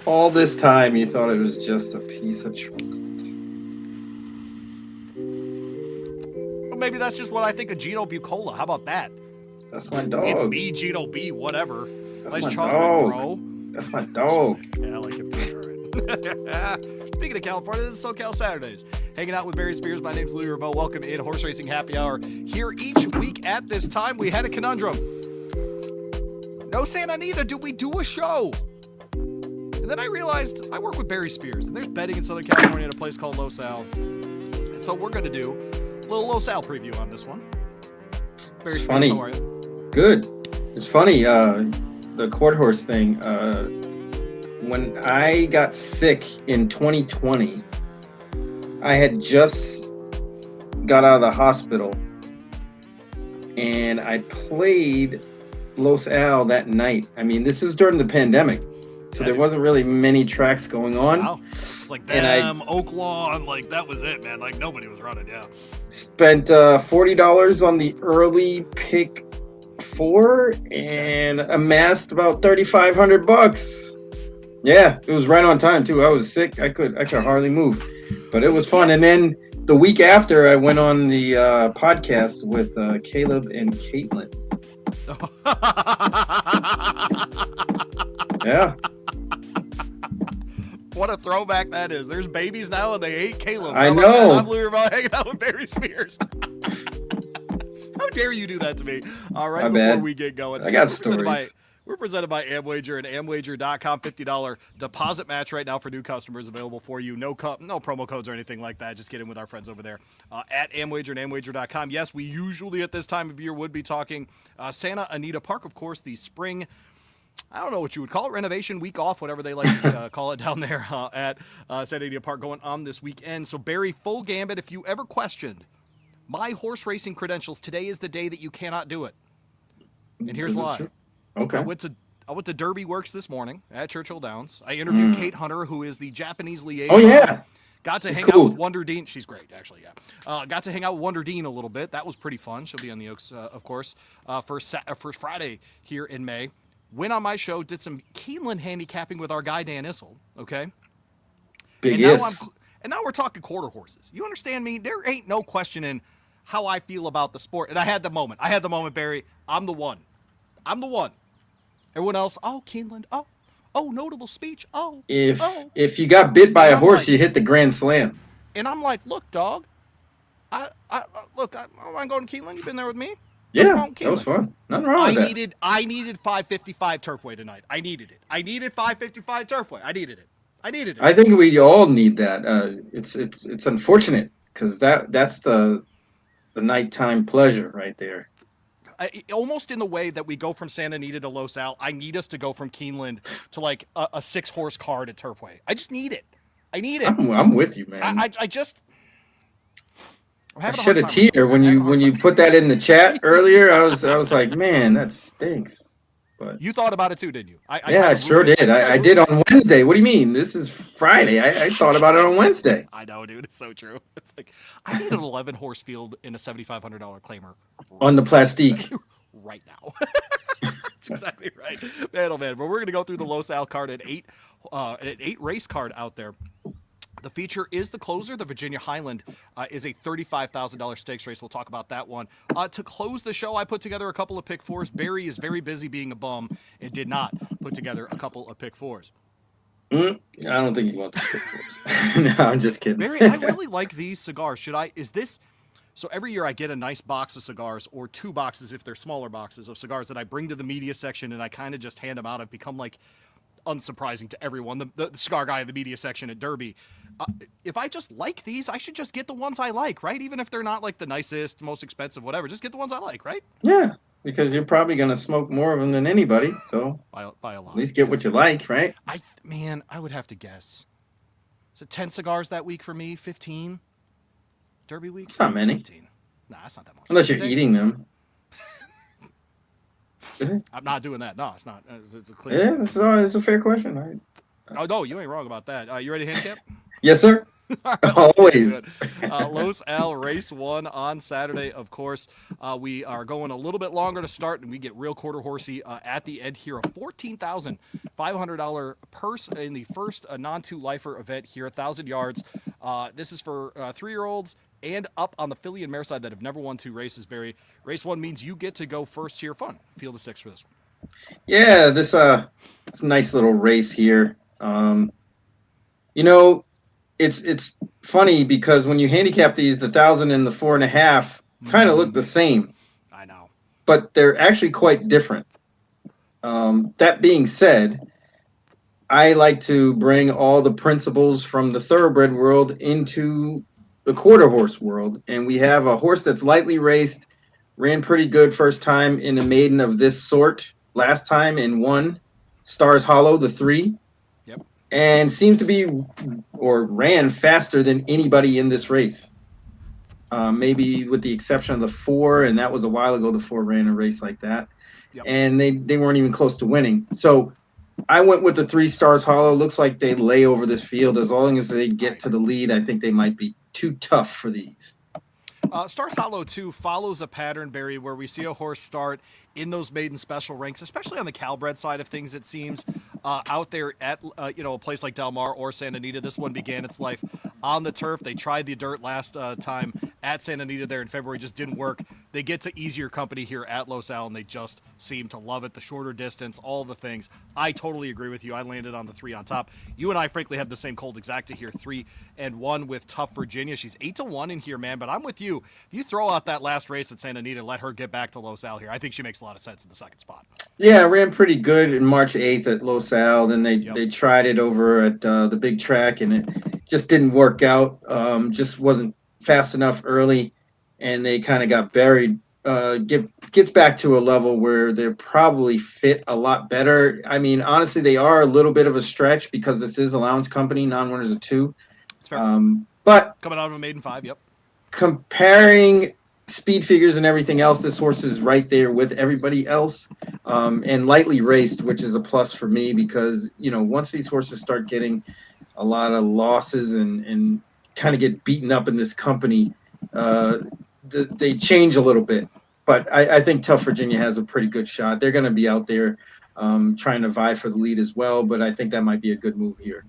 All this time, you thought it was just a piece of chocolate. Well, maybe that's just what I think of Gino Bucola. How about that? That's my dog. It's me, Gino B. Whatever. That's Nice my chocolate, dog. bro. That's my dog. Yeah, I like him too. All right. Speaking of California, this is SoCal Saturdays. Hanging out with Barry Spears. My name's Louis Rebeau. Welcome in Horse Racing Happy Hour. Here each week at this time, we had a conundrum. No Santa Anita, do we do a show? And then I realized I work with Barry Spears, and there's betting in Southern California at a place called Los Al. And so we're going to do a little Los Al preview on this one. Barry Spears, funny. how are you? Good. It's funny, the quarter horse thing. When I got sick in 2020, I had just got out of the hospital, and I played Los Al that night. I mean, this is during the pandemic, so there wasn't really many tracks going on. Wow. It's like them, Oaklawn, like that was it, man. Like nobody was running, yeah. Spent $40 on the early pick 4 and amassed about $3,500. Yeah, it was right on time too. I was sick. I could hardly move, but it was fun. And then the week after, I went on the podcast with Caleb and Caitlin. Yeah. What a throwback that is. There's babies now and they ate Caleb. I know. I'm Louis Rebeau hanging out with Barry Spears. How dare you do that to me? All right, before we get going. I got stories. We're presented by AmWager and AmWager.com. $50 deposit match right now for new customers available for you. No promo codes or anything like that. Just get in with our friends over there at AmWager and AmWager.com. Yes, we usually at this time of year would be talking Santa Anita Park, of course, the spring, I don't know what you would call it, renovation week off, whatever they like to call it down there at Santa Anita Park going on this weekend. So, Barry, full gambit. If you ever questioned my horse racing credentials, today is the day that you cannot do it. And here's why. Okay. I went to Derby Works this morning at Churchill Downs. I interviewed Kate Hunter, who is the Japanese liaison. Oh, yeah. Got to hang out with Wonder Dean. She's great, actually, yeah. Got to hang out with Wonder Dean a little bit. That was pretty fun. She'll be on the Oaks, of course, for Friday here in May. Went on my show, did some Keeneland handicapping with our guy, Dan Issel, okay? And now we're talking quarter horses. You understand me? There ain't no questioning how I feel about the sport. And I had the moment, Barry. I'm the one. Everyone else, oh, Keeneland, oh, notable speech, If you got bit by a horse, you hit the Grand Slam. And I'm like, look, dog, I'm going to Keeneland. You been there with me? Yeah, that was fun. Nothing wrong with that. I needed 555 Turfway tonight. I needed it. I needed 555 Turfway. I needed it. I think we all need that. It's unfortunate because that's the nighttime pleasure right there. Almost in the way that we go from Santa Anita to Los Al, I need us to go from Keeneland to like a 6-horse card at Turfway. I just need it. I need it. I'm with you, man. I shed a tear when you put that in the chat earlier. I was like, man, that stinks. But you thought about it too, didn't you? I sure did. I did on Wednesday. What do you mean? This is Friday. I thought about it on Wednesday. I know, dude. It's so true. It's like I need an 11-horse field in a $7,500 claimer on the plastique right now. That's exactly right, man. Oh man. But we're gonna go through the Los Al card at 8 race card out there. The feature is the closer. The Virginia Highland is a $35,000 stakes race. We'll talk about that one. To close the show, I put together a couple of pick fours. Barry is very busy being a bum and did not put together a couple of pick fours. I don't think you want the pick fours. No, I'm just kidding. Barry, I really like these cigars. So every year I get a nice box of cigars, or 2 boxes if they're smaller boxes of cigars, that I bring to the media section and I kind of just hand them out. I've become like unsurprising to everyone, the cigar guy in the media section at Derby. If I just like these, I should just get the ones I like, right? Even if they're not like the nicest, most expensive, whatever. Just get the ones I like, right? Yeah, because you're probably going to smoke more of them than anybody. So by a lot. At least get what you like, right? I would have to guess. Is it 10 cigars that week for me? 15? Derby week? It's not many. 15. Nah, that's not that much. Unless you're eating them. I'm not doing that. No, it's not. It's a clear. Yeah, it's a fair question. Oh, no, you ain't wrong about that. You ready to handicap? Yes, sir. All right, let's get into Always. it. Los Al Race 1 on Saturday, of course. We are going a little bit longer to start, and we get real quarter horsey at the end here. A $14,500 purse in the first non-two lifer event here, 1,000 yards. This is for 3-year-olds and up on the filly and mare side that have never won 2 races, Barry. Race 1 means you get to go first here. Fun. Field of 6 for this one. Yeah, it's a nice little race here. You know, it's funny because when you handicap these, the 1,000 and the 4.5 kind of look the same, I know. but they're actually quite different. That being said, I like to bring all the principles from the thoroughbred world into the quarter horse world, and we have a horse that's lightly raced, ran pretty good first time in a maiden of this sort last time and won Stars Hollow, the 3. Yep. And seems to be or ran faster than anybody in this race. Maybe with the exception of the 4, and that was a while ago. The 4 ran a race like that, Yep. and they weren't even close to winning. So I went with the 3 Stars Hollow. Looks like they lay over this field. As long as they get to the lead, I think they might be too tough for these. Stars Hollow 2 follows a pattern, Barry, where we see a horse start in those maiden special ranks, especially on the Calbred side of things, it seems, out there at a place like Del Mar or Santa Anita. This one began its life on the turf. They tried the dirt last time at Santa Anita there in February. Just didn't work. They get to easier company here at Los Al, and they just seem to love it. The shorter distance, all the things. I totally agree with you. I landed on the 3 on top. You and I, frankly, have the same cold exacta here, 3-1 with Tough Virginia. She's 8-1 in here, man, but I'm with you. If you throw out that last race at Santa Anita, let her get back to Los Al here. I think she makes a lot of sense in the second spot. Yeah, ran pretty good in March 8th at Los Al. Then they tried it over at the big track, and it just didn't work out. Just wasn't fast enough early, and they kind of got buried. Gets back to a level where they're probably fit a lot better. I mean, honestly, they are a little bit of a stretch because this is allowance company, non-winners of 2. That's fair. But coming out of a maiden 5, yep. Comparing speed figures and everything else, this horse is right there with everybody else, and lightly raced, which is a plus for me because, once these horses start getting a lot of losses and kind of get beaten up in this company, they change a little bit. But I think Tough Virginia has a pretty good shot. They're going to be out there trying to vie for the lead as well, but I think that might be a good move here.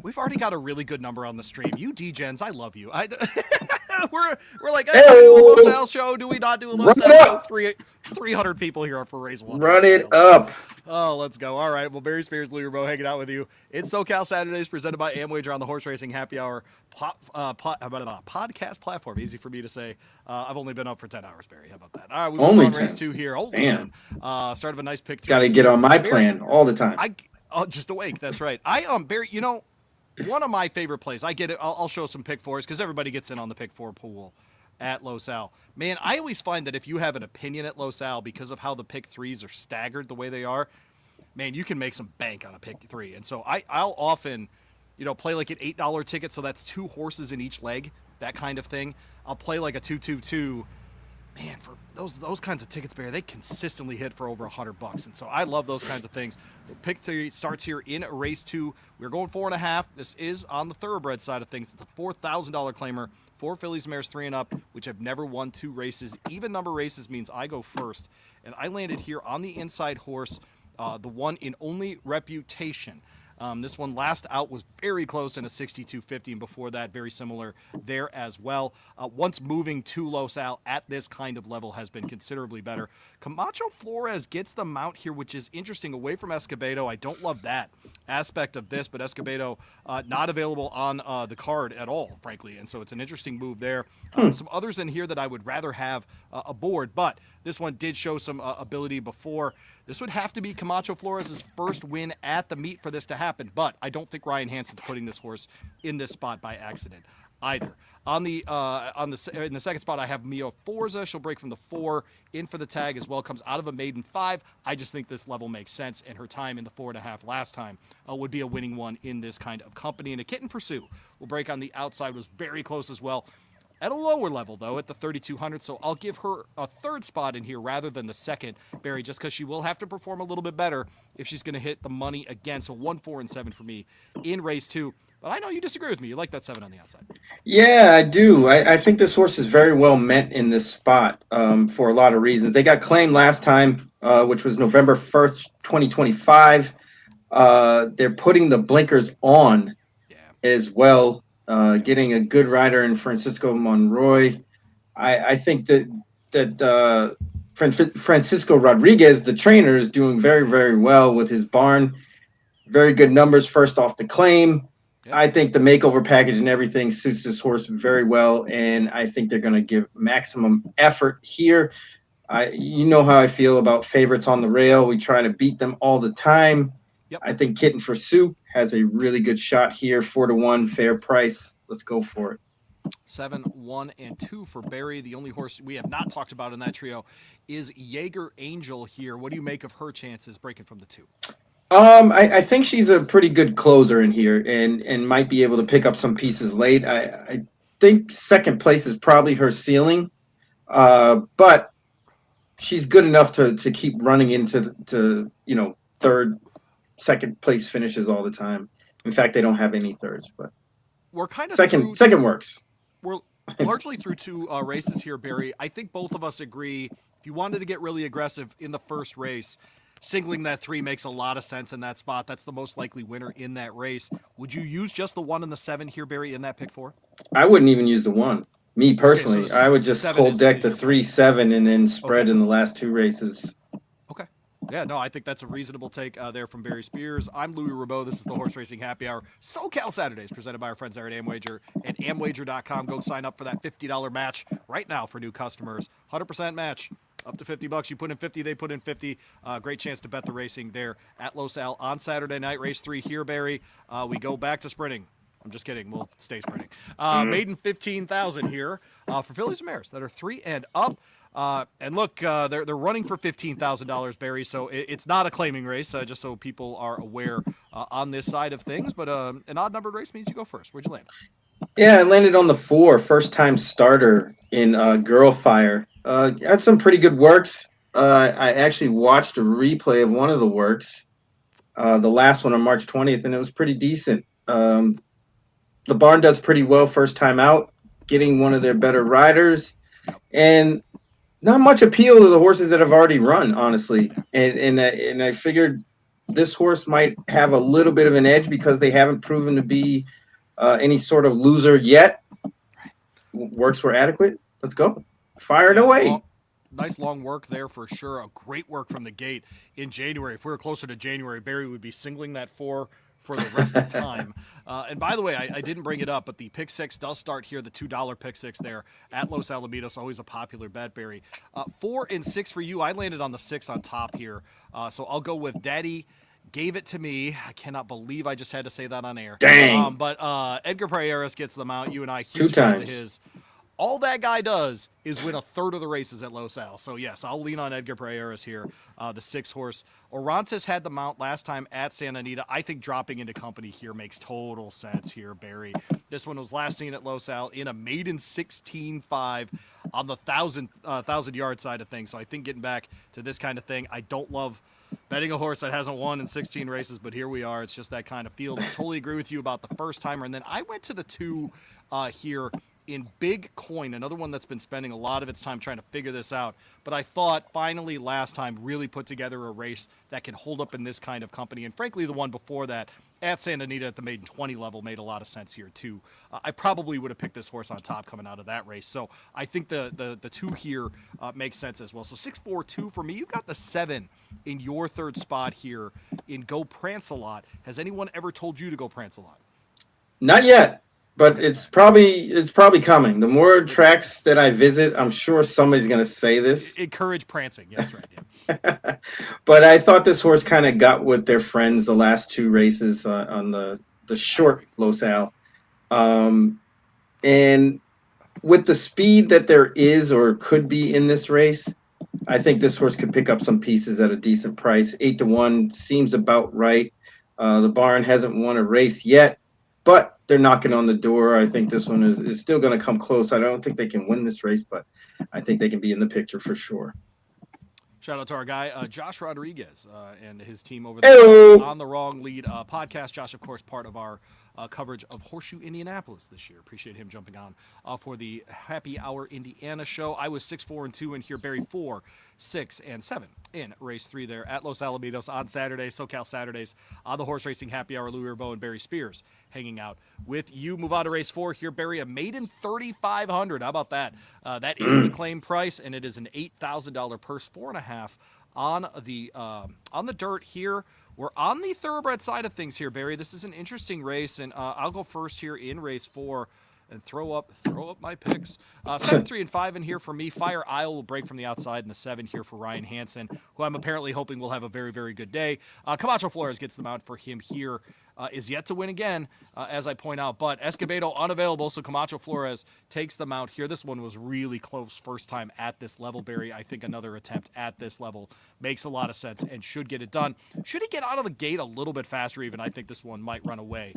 We've already got a really good number on the stream. You D-Gens, I love you. We're like, hey, do we do a Los Al show? Do we not do a Los Al show? 300 people here for race 1. Run it up. Oh, let's go. All right. Well, Barry Spears, Louis Rowe hanging out with you. It's SoCal Saturdays presented by Amwager on the Horse Racing Happy Hour podcast platform. Easy for me to say. I've only been up for 10 hours, Barry. How about that? All right. We move on race 2 here. Only 10. Start of a nice pick. Got to get on my plan all the time. Just awake. That's right. Barry, one of my favorite plays. I get it. I'll show some pick 4s because everybody gets in on the pick 4 pool at Los Al. Man, I always find that if you have an opinion at Los Al because of how the pick 3s are staggered the way they are, man, you can make some bank on a pick 3. And so I'll often, play like an $8 ticket, so that's 2 horses in each leg, that kind of thing. I'll play like a 2-2-2. Man, for those kinds of tickets, Barry, they consistently hit for over $100, and so I love those kinds of things. Pick 3 starts here in race 2. We're going 4.5. This is on the thoroughbred side of things. It's a $4,000 claimer. 4 fillies, mares 3 and up, which have never won 2 races. Even number races means I go first, and I landed here on the inside horse, the one in Only Reputation. This one last out was very close in a 62.50, and before that, very similar there as well. Once moving to Los Al at this kind of level has been considerably better. Camacho Flores gets the mount here, which is interesting, away from Escobedo. I don't love that aspect of this, but Escobedo not available on the card at all, frankly, and so it's an interesting move there. Some others in here that I would rather have aboard, but this one did show some ability before. This would have to be Camacho Flores' first win at the meet for this to happen, but I don't think Ryan Hansen's putting this horse in this spot by accident either. In the second spot, I have Mia Forza. She'll break from the 4 in for the tag as well. Comes out of a maiden 5. I just think this level makes sense, and her time in the 4.5 last time would be a winning one in this kind of company. And a Kitten Pursue will break on the outside, was very close as well. At a lower level, though, at the 3,200, so I'll give her a third spot in here rather than the second, Barry, just because she will have to perform a little bit better if she's going to hit the money again. So 1, 4, and 7 for me in race 2. But I know you disagree with me. You like that 7 on the outside. Yeah, I do. I think this horse is very well met in this spot for a lot of reasons. They got claimed last time, which was November 1st, 2025. They're putting the blinkers on Yeah. as well, getting a good rider in Francisco Monroy. I think that Francisco Rodriguez, the trainer, is doing very, very well with his barn. Very good numbers first off the claim. Yep. I think the makeover package and everything suits this horse very well, and I think they're going to give maximum effort here. You know how I feel about favorites on the rail. We try to beat them all the time. Yep. I think Kitten for Sue has a really good shot here. 4-1, fair price. Let's go for it. 7, 1, and 2 for Barry. The only horse we have not talked about in that trio is Jaeger Angel here. What do you make of her chances breaking from the 2? I think she's a pretty good closer in here and might be able to pick up some pieces late. I think second place is probably her ceiling, but she's good enough to keep running into third, second place finishes all the time. In fact, they don't have any thirds, but we're kind of second works. We're largely through 2 races here, Barry. I think both of us agree. If you wanted to get really aggressive in the first race, singling that 3 makes a lot of sense in that spot. That's the most likely winner in that race. Would you use just the 1 and the 7 here, Barry, in that pick 4? I wouldn't even use the 1. Me personally, okay, so I would just cold deck the 3-7 and then spread in the last 2 races. Okay. Yeah, no, I think that's a reasonable take there from Barry Spears. I'm Louis Rabeau. This is the Horse Racing Happy Hour. SoCal Saturdays, presented by our friends there at AmWager and AmWager.com. Go sign up for that $50 match right now for new customers. 100% match. Up to $50. You put in 50, they put in 50. Great chance to bet the racing there at Los Al on Saturday night. Race 3 here, Barry. We go back to sprinting. I'm just kidding. We'll stay sprinting. Maiden 15,000 here for fillies and mares that are 3 and up. And look, they're running for $15,000, Barry. So it's not a claiming race, just so people are aware on this side of things. But an odd numbered race means you go first. Where'd you land? Yeah, I landed on the 4, first time starter in Girl Fire. Had some pretty good works. I actually watched a replay of one of the works, the last one on March 20th, and it was pretty decent. The barn does pretty well first time out, getting one of their better riders, and not much appeal to the horses that have already run, honestly. And I figured this horse might have a little bit of an edge because they haven't proven to be any sort of loser yet. Works were adequate. Let's go. Fire it away. Nice long work there for sure. A great work from the gate in January. If we were closer to January, Barry would be singling that 4 for the rest of time. And by the way, I didn't bring it up, but the pick 6 does start here. The $2 pick 6 there at Los Alamitos, always a popular bet, Barry. 4 and 6 for you. I landed on the 6 on top here. So I'll go with Daddy Gave It to Me. I cannot believe I just had to say that on air. Dang. But Edgar Prayeras gets them out. You and I, Two huge fans times. of his. All that guy does is win a third of the races at Los Al. So, yes, I'll lean on Edgar Prayeras here, the 6 horse. Orontes had the mount last time at Santa Anita. I think dropping into company here makes total sense here, Barry. This one was last seen at Los Al in a maiden 16.5 on the 1,000-yard side of things. So I think getting back to this kind of thing, I don't love betting a horse that hasn't won in 16 races, but here we are. It's just that kind of field. Totally agree with you about the first timer. And then I went to the 2 here in Big Coin, another one that's been spending a lot of its time trying to figure this out. But I thought finally last time really put together a race that can hold up in this kind of company. And frankly, the one before that at Santa Anita at the maiden 20 level made a lot of sense here too. I probably would have picked this horse on top coming out of that race. So I think the 2 here makes sense as well. So 6-4-2 for me. You've got the 7 in your third spot here in Go Prance-A-Lot. Has anyone ever told you to go Prance-A-Lot? Not yet. But it's probably coming. The more tracks that I visit, I'm sure somebody's going to say this. Encourage prancing. Yes, right. Yeah. But I thought this horse kind of got with their friends the last 2 races on the short Los Al. And with the speed that there is or could be in this race, I think this horse could pick up some pieces at a decent price. 8-1 seems about right. The barn hasn't won a race yet, but they're knocking on the door. I think this one is still going to come close. I don't think they can win this race, but I think they can be in the picture for sure. Shout out to our guy, Josh Rodriguez, and his team over there on the Wrong Lead podcast. Josh, of course, part of our coverage of Horseshoe Indianapolis this year. Appreciate him jumping on for the Happy Hour Indiana show. I was 6-4-2 in here. Barry 4, 6, and 7 in race 3 there at Los Alamitos on Saturday. SoCal Saturdays on the Horse Racing Happy Hour. Louis Rebo and Barry Spears hanging out with you. Move on to race 4 here, Barry. A maiden 3,500. How about that? That is the claim price, and it is an $8,000 purse, 4.5 on the dirt here. We're on the thoroughbred side of things here, Barry. This is an interesting race, and I'll go first here in race 4 and throw up my picks. 7, 3, and 5 in here for me. Fire Isle will break from the outside, and the 7 here for Ryan Hansen, who I'm apparently hoping will have a very, very good day. Camacho Flores gets the mount for him here. Is yet to win again, as I point out. But Escobedo unavailable, so Camacho Flores takes the mount here. This one was really close first time at this level, Barry. I think another attempt at this level makes a lot of sense and should get it done. Should he get out of the gate a little bit faster even, I think this one might run away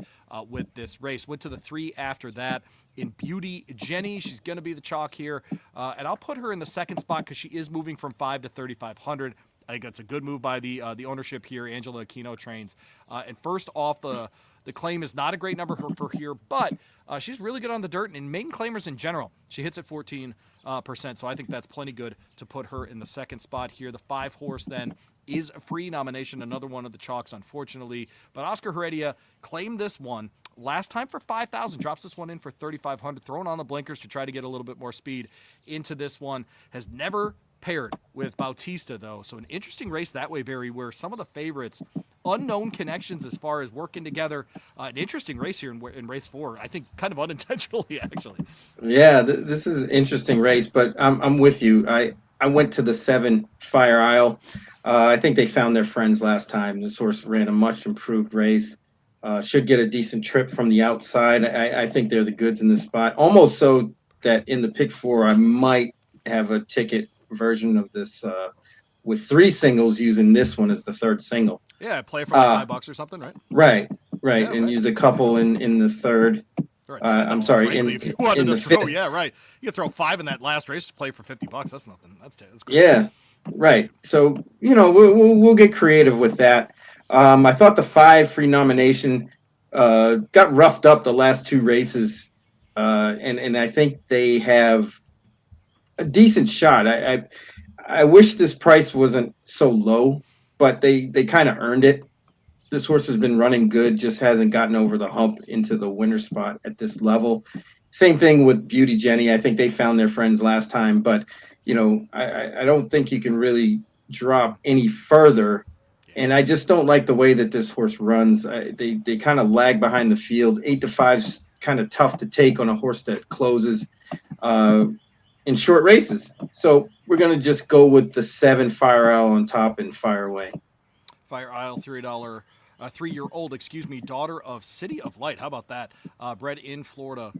with this race. Went to the 3 after that in Beauty Jenny. She's going to be the chalk here. And I'll put her in the second spot because she is moving from 5 to 3,500. I think that's a good move by the ownership here. Angela Aquino trains. And first off, the claim is not a great number for here, but she's really good on the dirt. And maiden claimers in general, she hits at 14%. So I think that's plenty good to put her in the second spot here. The 5 horse then is a free nomination, another one of the chalks, unfortunately. But Oscar Heredia claimed this one last time for 5,000, drops this one in for 3,500, throwing on the blinkers to try to get a little bit more speed into this one. Has never paired with Bautista, though. So an interesting race that way, Barry, where some of the favorites, unknown connections as far as working together. An interesting race here in race 4. I think kind of unintentionally, actually. Yeah, this is an interesting race, but I'm with you. I went to the 7 Fire Isle. I think they found their friends last time. This horse ran a much improved race. Should get a decent trip from the outside. I think they're the goods in this spot. Almost so that in the pick 4, I might have a ticket version of this with 3 singles, using this one as the third single. Yeah, play for like $5 or something, right? Right, Yeah, and right. use a couple in the third. Right, I'm sorry, frankly, if you wanted to throw, yeah, right. You could throw 5 in that last race to play for $50. That's nothing. That's great. Yeah, right. So we'll get creative with that. I thought the 5 free nomination got roughed up the last 2 races, and I think they have a decent shot. I wish this price wasn't so low, but they kind of earned it. This horse has been running good, just hasn't gotten over the hump into the winner spot at this level. Same thing with Beauty Jenny. I think they found their friends last time, but I don't think you can really drop any further. And I just don't like the way that this horse runs. They kind of lag behind the field. 8 to 5's kind of tough to take on a horse that closes in short races. So we're going to just go with the 7 Fire Isle on top and fire away. Fire Isle, $3, 3-year-old, daughter of City of Light. How about that? Bred in Florida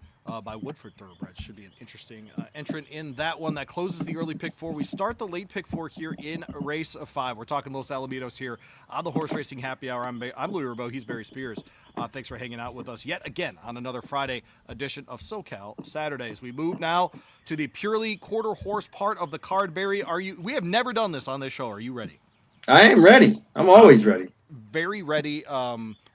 by Woodford Thoroughbreds. Should be an interesting entrant in that one. That closes the early pick 4. We start the late pick 4 here in race 5. We're talking Los Alamitos here on the Horse Racing Happy Hour. I'm Louis Rebo. He's Barry Spears. Thanks for hanging out with us yet again on another Friday edition of SoCal Saturdays. We move now to the purely quarter horse part of the card. Barry, we have never done this on this show. Are you ready? I am ready. I'm always ready. Very ready.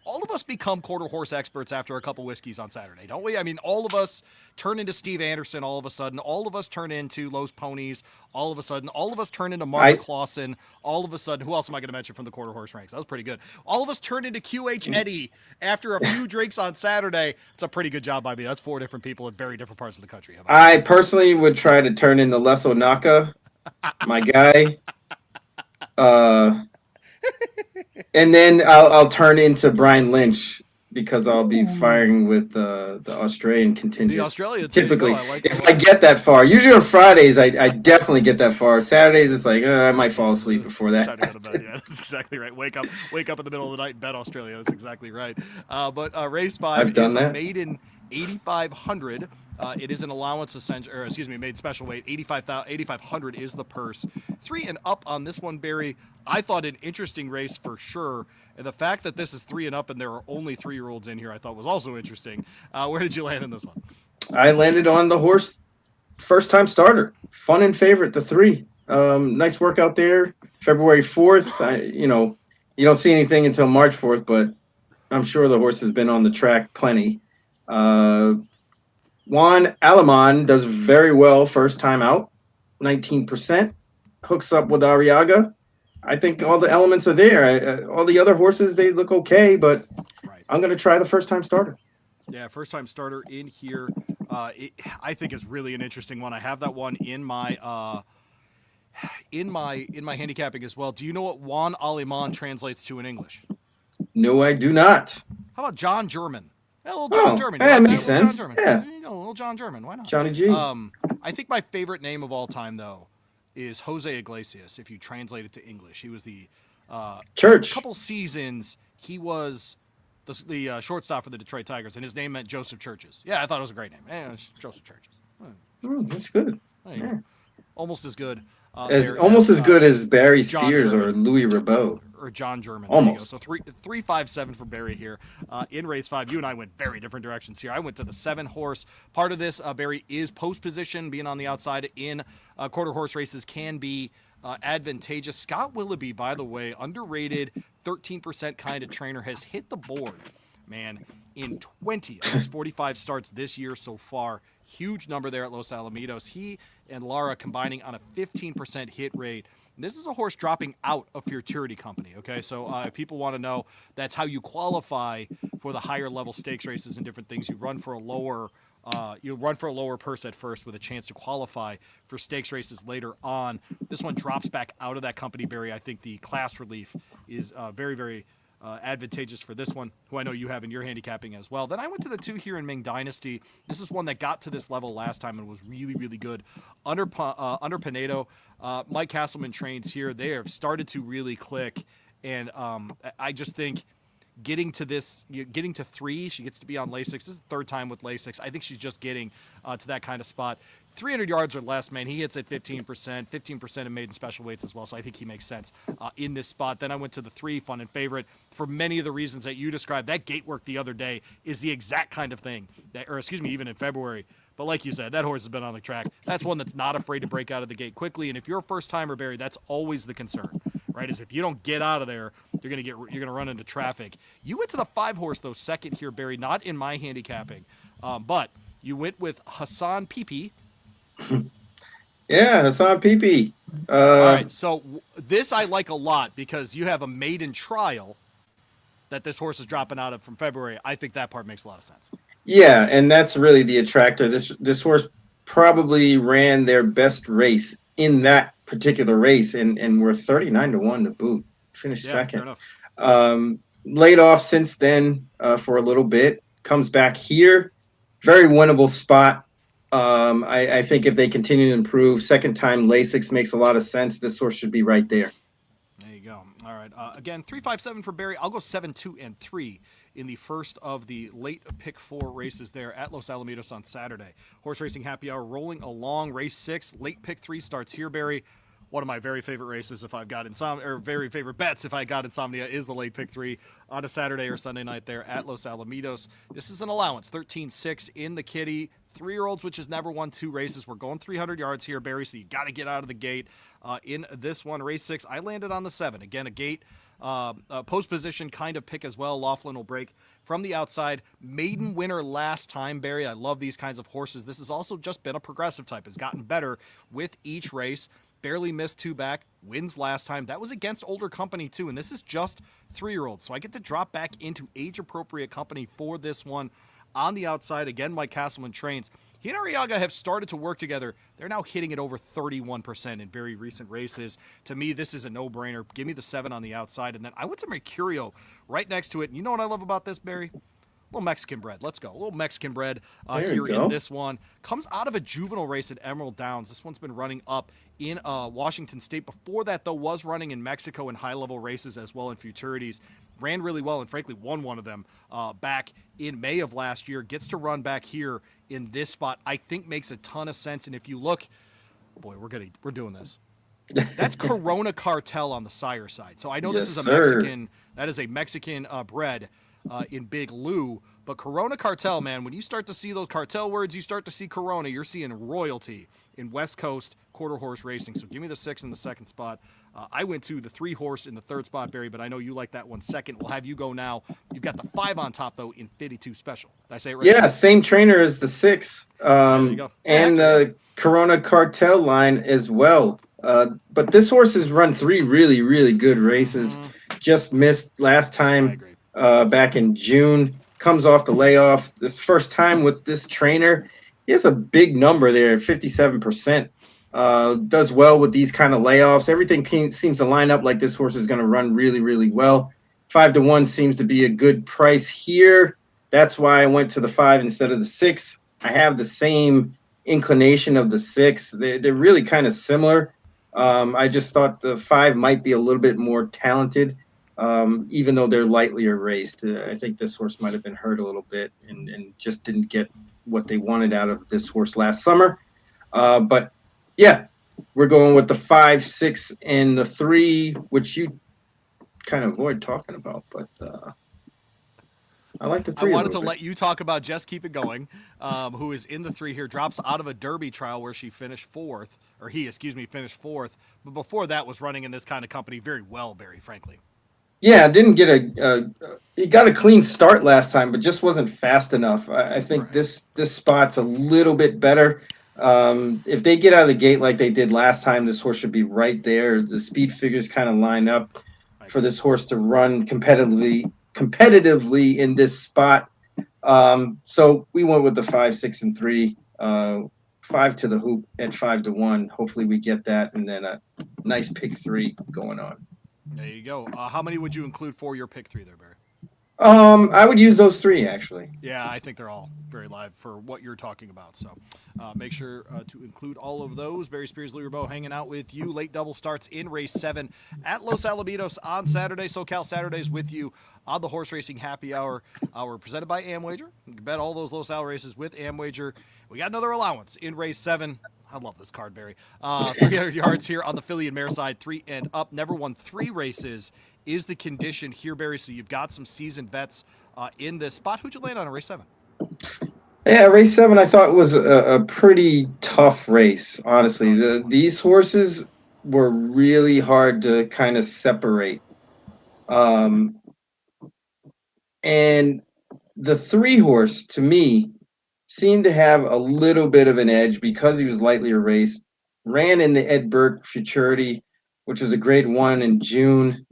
All of us become quarter horse experts after a couple whiskeys on Saturday, don't we? I mean, all of us turn into Steve Anderson all of a sudden. All of us turn into Los Ponies all of a sudden. All of us turn into Mark Clausen all of a sudden. Who else am I going to mention from the quarter horse ranks? That was pretty good. All of us turn into QH Eddie after a few drinks on Saturday. It's a pretty good job by me. That's 4 different people in very different parts of the country. I personally would try to turn into Les Onaka, my guy. And then I'll turn into Brian Lynch because I'll be firing with the Australian contingent. The Australian typically, like if I get that far. Usually on Fridays, I definitely get that far. Saturdays, it's like I might fall asleep before that. Time to go to bed. Yeah, that's exactly right. Wake up in the middle of the night and bet Australia. That's exactly right. But race 5 is a maiden 8,500. It is an allowance made special weight. 8,500 is the purse. 3 and up on this one, Barry. I thought an interesting race for sure. And the fact that this is 3 and up and there are only 3-year-olds in here, I thought was also interesting. Where did you land in this one? I landed on the horse, first time starter, fun and favorite, the 3. Nice work out there. February 4th. You don't see anything until March 4th, but I'm sure the horse has been on the track plenty. Uh, Juan Alamon does very well first time out, 19%. Hooks up with Arriaga. I think all the elements are there. All the other horses, they look okay, but Right. I'm going to try the first time starter. Yeah, first time starter in here. I think is really an interesting one. I have that one in my handicapping as well. Do you know what Juan Alemán translates to in English? No, I do not. How about John German? Yeah, little John Oh, German. You that like that? makes Little John sense. German. Yeah, There you go, little John German. Why not? Johnny G. I think my favorite name of all time, though, is Jose Iglesias. If you translate it to English, he was the Church. couple seasons he was the shortstop for the Detroit Tigers, and his name meant Joseph Churches. Yeah, I thought it was a great name. It's Joseph Churches. That's good. There you Yeah. go. Almost as good. Almost as good as Barry John Spears or German. Louis Ribot. Or John German. There you go. Almost. So 357 for Barry here. In race 5, you and I went very different directions here. I went to the 7 horse. Part of this, Barry, is post position. Being on the outside in quarter horse races can be advantageous. Scott Willoughby, by the way, underrated 13% kind of trainer, has hit the board, man, in 20 of his 45 starts this year so far. Huge number there at Los Alamitos. He and Lara combining on a 15% hit rate. This is a horse dropping out of Futurity Company, okay? So if people want to know, that's how you qualify for the higher level stakes races and different things. You run for a lower purse at first with a chance to qualify for stakes races later on. This one drops back out of that company, Barry. I think the class relief is very, very advantageous for this one, who I know you have in your handicapping as well. Then I went to the 2 here in Ming Dynasty. This is one that got to this level last time and was really, really good. Under Pinedo, Mike Castleman trains here. They have started to really click, and I just think getting to 3, she gets to be on Lasix. This is the 3rd time with Lasix. I think she's just getting to that kind of spot. 300 yards or less, man. He hits at 15%, 15% in maiden special weights as well, so I think he makes sense in this spot. Then I went to the 3, Fun and Favorite, for many of the reasons that you described. That gate work the other day is the exact kind of thing, even in February. But like you said, that horse has been on the track. That's one that's not afraid to break out of the gate quickly, and if you're a first-timer, Barry, that's always the concern, right, is if you don't get out of there, you're gonna run into traffic. You went to the 5 horse, though, second here, Barry, not in my handicapping, but you went with Hassan Pipi. Yeah, Hassan Pipi. All right, so this I like a lot because you have a maiden trial that this horse is dropping out of from February. I think that part makes a lot of sense. Yeah, and that's really the attractor. This horse probably ran their best race in that particular race, and we're 39-1 to boot. Finished second. Fair enough. Laid off since then for a little bit. Comes back here. Very winnable spot. I think if they continue to improve, second time Lasix makes a lot of sense. This horse should be right there. There you go. All right. Again, 357 for Barry. I'll go 7, 2, and 3 in the first of the late pick 4 races there at Los Alamitos on Saturday. Horse Racing Happy Hour rolling along. Race 6, late pick 3 starts here, Barry. One of my very favorite races if I've got insomnia, or very favorite bets if I got insomnia, is the late pick 3 on a Saturday or Sunday night there at Los Alamitos. This is an allowance, 13-6 in the kitty. 3-year-olds, which has never won 2 races. We're going 300 yards here, Barry, so you got to get out of the gate in this one. Race 6, I landed on the 7. Again, a gate post position kind of pick as well. Laughlin will break from the outside. Maiden winner last time, Barry. I love these kinds of horses. This has also just been a progressive type. Has gotten better with each race. Barely missed 2 back, wins last time. That was against older company too, and this is just 3-year-olds. So I get to drop back into age-appropriate company for this one. On the outside, again, Mike Castleman trains. He and Arriaga have started to work together. They're now hitting it over 31% in very recent races. To me, this is a no-brainer. Give me the 7 on the outside. And then I went to Mercurio right next to it. And you know what I love about this, Barry? A little Mexican bread. Let's go. A little Mexican bread here in this one. Comes out of a juvenile race at Emerald Downs. This one's been running up in Washington State. Before that, though, was running in Mexico in high-level races as well in futurities. Ran really well and, frankly, won one of them back in May of last year. Gets to run back here in this spot. I think makes a ton of sense. And if you look, boy, we're doing this. That's Corona Cartel on the sire side. So I know this is a Mexican. That is a Mexican bread. in Big Lou. But Corona Cartel, man, when you start to see those cartel words, you start to see Corona, you're seeing royalty in West Coast quarter horse racing. So give me the 6 in the second spot. I went to the 3 horse in the third spot, Barry, but I know you like that one second. We'll have you go now. You've got the 5 on top, though, in 52 Special. Did I say it right? Yeah, same trainer as the 6. There you go. And the Corona Cartel line as well. But this horse has run 3 really, really good races. Just missed last time back in June. Comes off the layoff. This first time with this trainer. He has a big number there, 57%. Does well with these kind of layoffs. Everything seems to line up like this horse is going to run really, really well. 5-1 seems to be a good price here. That's why I went to the 5 instead of the 6. I have the same inclination of the 6. They're really kind of similar. I just thought the 5 might be a little bit more talented, even though they're lightly raced. I think this horse might have been hurt a little bit and just didn't get what they wanted out of this horse last summer. But yeah, we're going with the 5, 6, and the 3, which you kind of avoid talking about, but I like the 3. I wanted to let you talk about Just Keep It Going, who is in the 3 here, drops out of a Derby trial where she finished 4th, or he, finished 4th. But before that was running in this kind of company very well, Barry, frankly. Yeah, didn't get he got a clean start last time, but just wasn't fast enough. I think this spot's a little bit better. If they get out of the gate like they did last time, this horse should be right there. The speed figures kind of line up for this horse to run competitively in this spot. So we went with the 5, 6, and 3. 5 to the hoop at 5-1. Hopefully we get that, and then a nice pick 3 going on. There you go. How many would you include for your pick 3 there, Barry? I would use those 3 actually. Yeah, I think they're all very live for what you're talking about. So make sure to include all of those. Barry Spears, Louis Rabeau hanging out with you. Late double starts in race 7 at Los Alamitos on Saturday. SoCal Saturdays with you on the Horse Racing Happy Hour. We're presented by Amwager. You can bet all those Los Al races with Amwager. We got another allowance in race 7. I love this card, Barry. 300 yards here on the filly and mare side, 3 and up. Never won 3 races is the condition here, Barry. So you've got some seasoned vets in this spot. Who'd you land on in race 7? Yeah, race 7 I thought was a pretty tough race, honestly. These horses were really hard to kind of separate. And the 3 horse, to me, seemed to have a little bit of an edge because he was lightly raced. Ran in the Ed Burke Futurity, which was a grade 1 in June.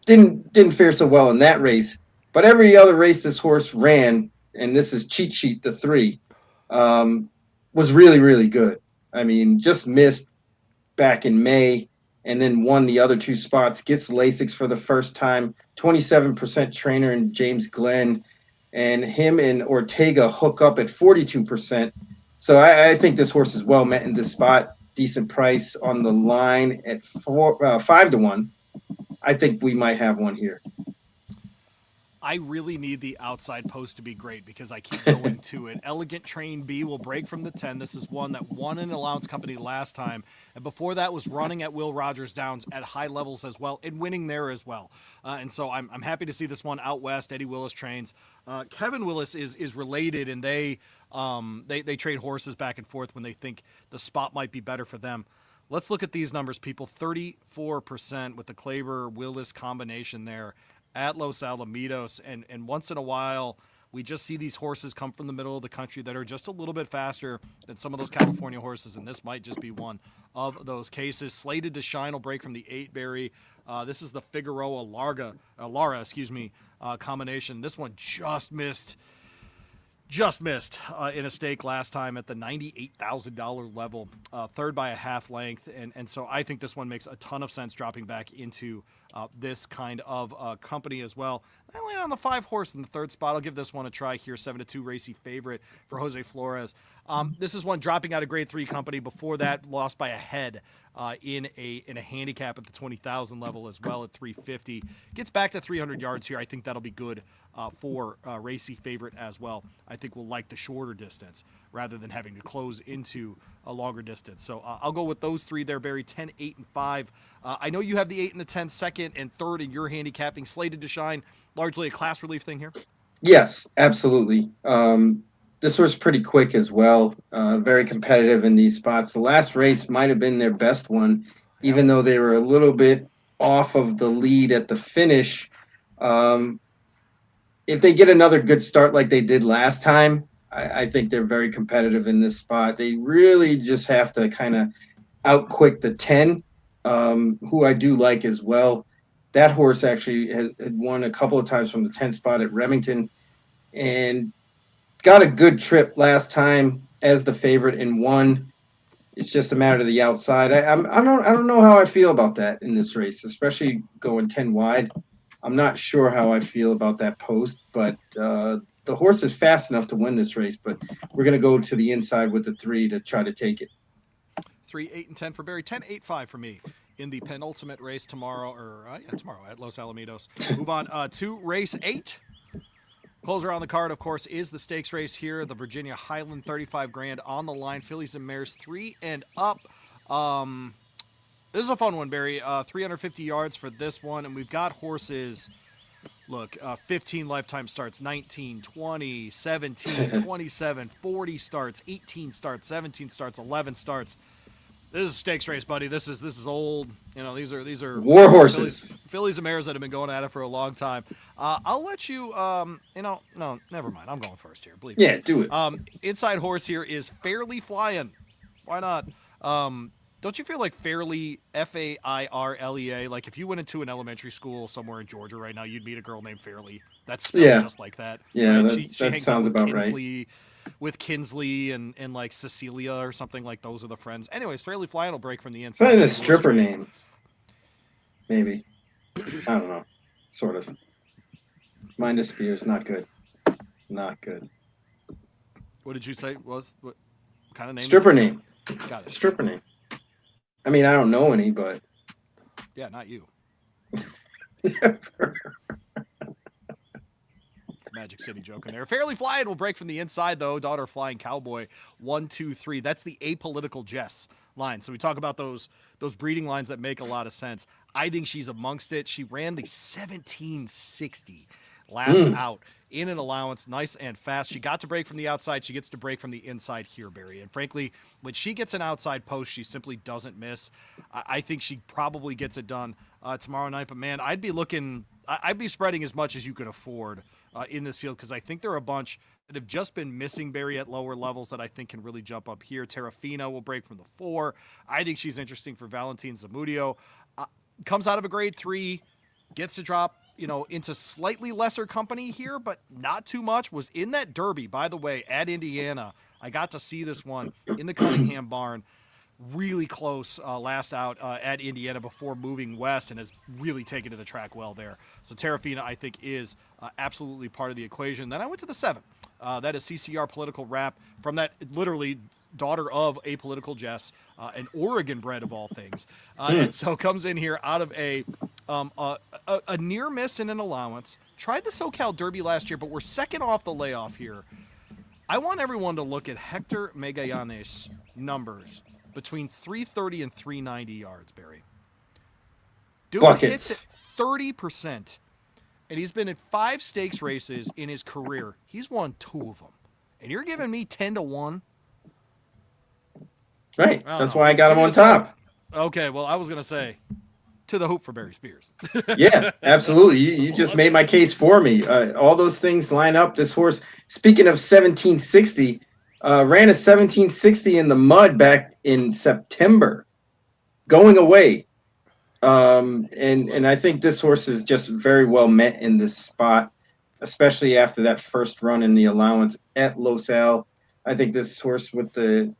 Didn't fare so well in that race, but every other race this horse ran, and this is cheat sheet the 3, was really, really good. I mean, just missed back in May and then won the other 2 spots, gets Lasix for the first time, 27% trainer in James Glenn, and him and Ortega hook up at 42%. So I think this horse is well met in this spot. Decent price on the line at 5-1. I think we might have one here. I really need the outside post to be great because I keep going to it. Elegant Train B will break from the 10. This is one that won an allowance company last time. And before that was running at Will Rogers Downs at high levels as well and winning there as well. And so I'm happy to see this one out west. Eddie Willis trains. Kevin Willis is related, and they trade horses back and forth when they think the spot might be better for them. Let's look at these numbers, people. 34% with the Klaber-Willis combination there at Los Alamitos, and once in a while we just see these horses come from the middle of the country that are just a little bit faster than some of those California horses, and this might just be one of those cases. Slated to Shine will break from the 8 Barry. This is the Figueroa Lara combination. This one just missed in a stake last time at the $98,000 level, third by a half length. And so I think this one makes a ton of sense dropping back into this kind of company as well. I land on the 5 horse in the third spot. I'll give this one a try here. 7-2 racy favorite for Jose Flores. This is one dropping out of grade 3 company. Before that, lost by a head in a handicap at the 20,000 level as well at 350. Gets back to 300 yards here. I think that'll be good for racy favorite as well. I think we'll like the shorter distance rather than having to close into a longer distance. So I'll go with those 3 there, Barry. 10, 8, and 5. I know you have the 8 and the 10 second. second and third in your handicapping, slated to shine, largely a class relief thing here? Yes, absolutely. This was pretty quick as well. Very competitive in these spots. The last race might have been their best one, even though they were a little bit off of the lead at the finish. Um, if they get another good start like they did last time, I think they're very competitive in this spot. They really just have to kind of outquick the 10, who I do like as well. That horse actually had won a couple of times from the 10 spot at Remington and got a good trip last time as the favorite and won. It's just a matter of the outside. I don't know how I feel about that in this race, especially going 10 wide. I'm not sure how I feel about that post, but the horse is fast enough to win this race. But we're going to go to the inside with the 3 to try to take it. 3, 8, and 10 for Barry. 10, 8, 5 for me in the penultimate race tomorrow, tomorrow at Los Alamitos. Move on to race 8. Closer on the card, of course, is the stakes race here. The Virginia Highland 35 grand on the line. Fillies and mares 3 and up. This is a fun one, Barry. 350 yards for this one. And we've got horses, look, 15 lifetime starts, 19, 20, 17, 27, 40 starts, 18 starts, 17 starts, 11 starts. This is a stakes race, buddy. This is old. You know, these are war horses. Fillies and mares that have been going at it for a long time. I'll let you. No, never mind. I'm going first here. Believe me. Yeah, do it. Inside horse here is Fairly Flying. Why not? Don't you feel like Fairly, Fairlea? Like if you went into an elementary school somewhere in Georgia right now, you'd meet a girl named Fairly. That's spelled just like that. Yeah, right? She that sounds about right. With Kinsley and like Cecilia or something, like those are the friends. Anyways, Fairly Flying will break from the inside. Probably a stripper name. Maybe. I don't know. Sort of. Minus Spears, not good. Not good. What did you say? What kind of name? Stripper name. Got it. Stripper name. I mean, I don't know any, but. Yeah, not you. Magic City joke in there. Fairly Flying will break from the inside, though. Daughter Flying Cowboy, 1, 2, 3. That's the apolitical Jess line. So we talk about those breeding lines that make a lot of sense. I think she's amongst it. She ran the 1760 last out in an allowance, nice and fast. She got to break from the outside. She gets to break from the inside here, Barry. And frankly, when she gets an outside post, she simply doesn't miss. I think she probably gets it done tomorrow night. But, man, I'd be spreading as much as you could afford in this field, because I think there are a bunch that have just been missing, Barry, at lower levels that I think can really jump up here. Terrafina will break from the 4. I think she's interesting for Valentin Zamudio. Comes out of a grade 3, gets to drop, into slightly lesser company here, but not too much. Was in that Derby, by the way, at Indiana. I got to see this one in the Cunningham barn. Really close last out at Indiana before moving west, and has really taken to the track well there. So Terrafina, I think, is absolutely part of the equation. Then I went to the 7. That is CCR Political Rap, from that literally daughter of Apolitical Jess, an Oregon bred of all things. And so comes in here out of a near miss in an allowance. Tried the SoCal Derby last year, but we're second off the layoff here. I want everyone to look at Hector Magallanes' numbers between 330 and 390 yards, Barry. Dude hits it 30%. And he's been in 5 stakes races in his career. He's won 2 of them. And you're giving me 10-1? Right. That's why I got him on top. Okay, well, I was going to say, to the hoop for Barry Spears. Yeah, absolutely. You just made my case for me. All those things line up. This horse, speaking of 1760, ran a 1760 in the mud back in September, going away. And I think this horse is just very well met in this spot, especially after that first run in the allowance at Los Al. I think this horse with the,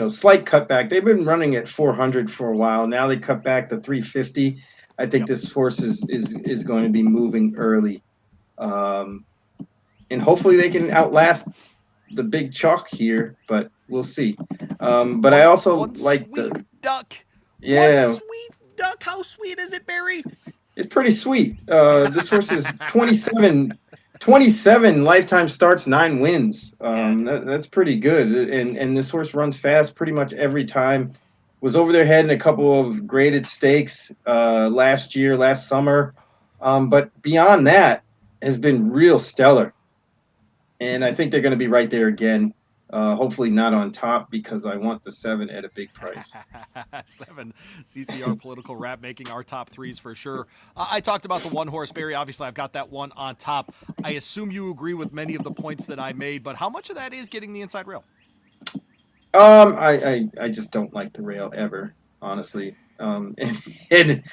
slight cutback, they've been running at 400 for a while. Now they cut back to 350. I think this horse is going to be moving early. And hopefully they can outlast the big chalk here, but we'll see. But I also like the duck. Yeah. One sweet duck. How sweet is it, Barry? It's pretty sweet. This horse is 27 lifetime starts, 9 wins. That's pretty good. And this horse runs fast pretty much every time. was over their head in a couple of graded stakes last summer. But beyond that, has been real stellar. And I think they're going to be right there again. Hopefully not on top because I want the 7 at a big price. 7 CCR political rap making our top threes for sure. I talked about the one horse Barry. Obviously, I've got that one on top. I assume you agree with many of the points that I made, but how much of that is getting the inside rail? I just don't like the rail ever, honestly. And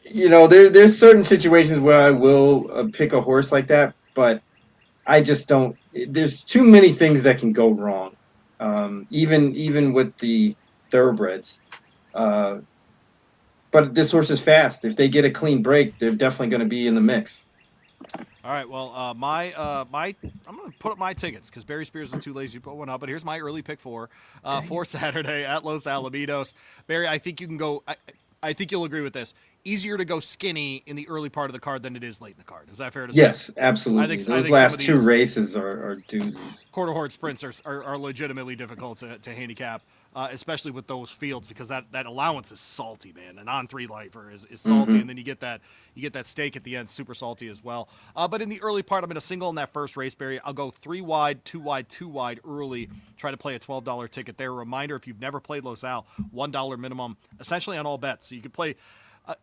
there's certain situations where I will pick a horse like that, but I just don't. There's too many things that can go wrong, even with the thoroughbreds. But this horse is fast. If they get a clean break, they're definitely going to be in the mix. All right, well, I'm going to put up my tickets because Barry Spears is too lazy to put one up. But here's my early pick for Saturday at Los Alamitos. Barry, I think you can go. I think you'll agree with this. Easier to go skinny in the early part of the card than it is late in the card. Is that fair to say? Yes, absolutely. Those last 2 races are doozies. Quarter horse sprints are legitimately difficult to handicap, especially with those fields because that allowance is salty, man. An on-3 lifer is salty, and then you get that stake at the end, super salty as well. But in the early part, I'm going to single in that first race, Barry. I'll go 3 wide, 2 wide, 2 wide early. Try to play a $12 ticket there. Reminder: if you've never played Los Al, $1 minimum, essentially on all bets. So you could play.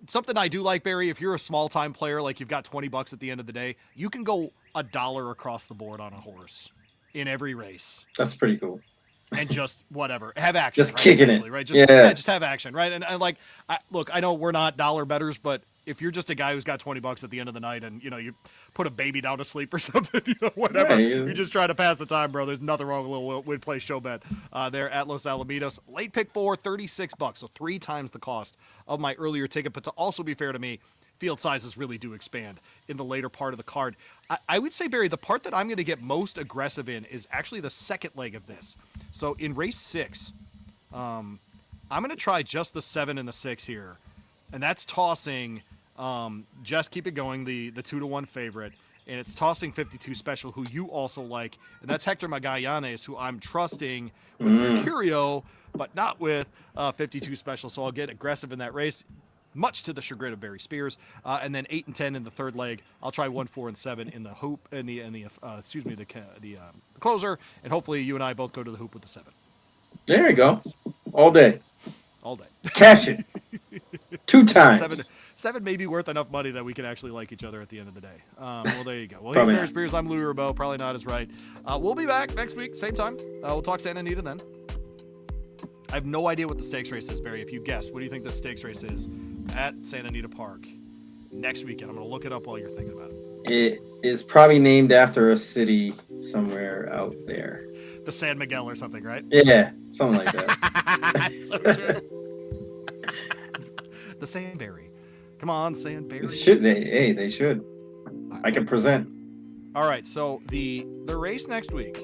Something I do like, Barry, if you're a small-time player, like you've got $20 at the end of the day, you can go $1 across the board on a horse in every race. That's pretty cool. And just whatever, have action. Just right, kicking it, right? Just have action, right? And like, look, I know we're not dollar bettors, but if you're just a guy who's got $20 at the end of the night, and you put a baby down to sleep or something, whatever, right. You're just trying to pass the time, bro. There's nothing wrong with a little win play show bet there at Los Alamitos. Late pick 4, $36, so 3 times the cost of my earlier ticket. But to also be fair to me, field sizes really do expand in the later part of the card. I would say, Barry, the part that I'm going to get most aggressive in is actually the second leg of this. So in race 6, I'm going to try just the 7 and the 6 here, and that's tossing. Just keep it going, the 2-1 favorite, and it's tossing 52 special, who you also like, and that's Hector Magallanes, who I'm trusting with Mercurio, but not with 52 special. So I'll get aggressive in that race, much to the chagrin of Barry Spears, and then 8 and 10 in the third leg. I'll try 1, 4, and 7 in the hoop, in the closer, and hopefully you and I both go to the hoop with the 7. There you go, all day. Cash it 2 times. 7 may be worth enough money that we can actually like each other at the end of the day. Well, there you go. Well, he's Barry Spears. I'm Louis Rabeau. Probably not as right. We'll be back next week, same time. We'll talk Santa Anita then. I have no idea what the stakes race is, Barry. If you guessed, what do you think the stakes race is at Santa Anita Park next weekend? I'm going to look it up while you're thinking about it. It is probably named after a city somewhere out there. The San Miguel or something, right? Yeah, something like that. That's so true. The Sandberry. Come on, Sandberry. They should. I can present. All right, so the race next week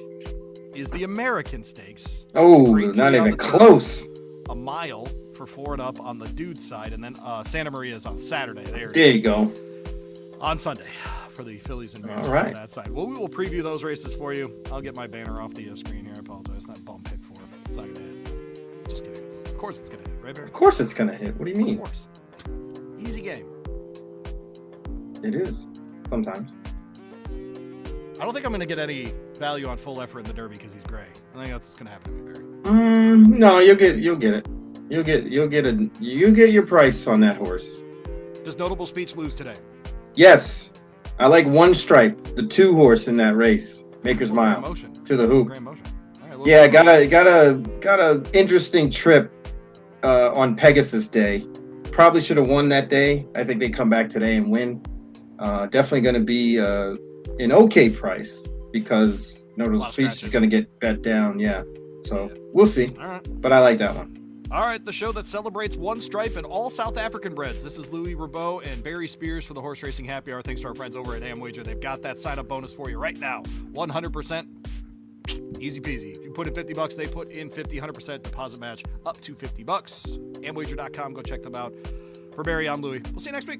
is the American Stakes. Oh, not even close. A mile for 4 and up on the dude side, and then Santa Maria is on Saturday. There you go. On Sunday for the Phillies and Bears on that side. Well, we will preview those races for you. I'll get my banner off the screen here. I apologize. That bump hit for it. It's not going to hit. Just kidding. Of course it's going to hit, right, Barry? Of course it's going to hit. What do you mean? Of course. Easy game. It is. Sometimes. I don't think I'm going to get any value on full effort in the Derby because he's gray. I think that's what's going to happen to me, Barry. No, you'll get it. You'll get your price on that horse. Does Notable Speech lose today? Yes. I like One Stripe, the 2 horse in that race. Maker's Mile to the hoop. Yeah, got a interesting trip on Pegasus Day. Probably should have won that day. I think they come back today and win. Definitely going to be an okay price because Notable Speech is going to get bet down. Yeah. So we'll see. All right. But I like that one. All right, the show that celebrates One Stripe and all South African breds. This is Louis Rabeau and Barry Spears for the Horse Racing Happy Hour. Thanks to our friends over at AmWager. They've got that sign-up bonus for you right now. 100%. Easy peasy. If you put in $50, they put in 50, 100% deposit match up to $50. AmWager.com. Go check them out. For Barry, I'm Louis. We'll see you next week.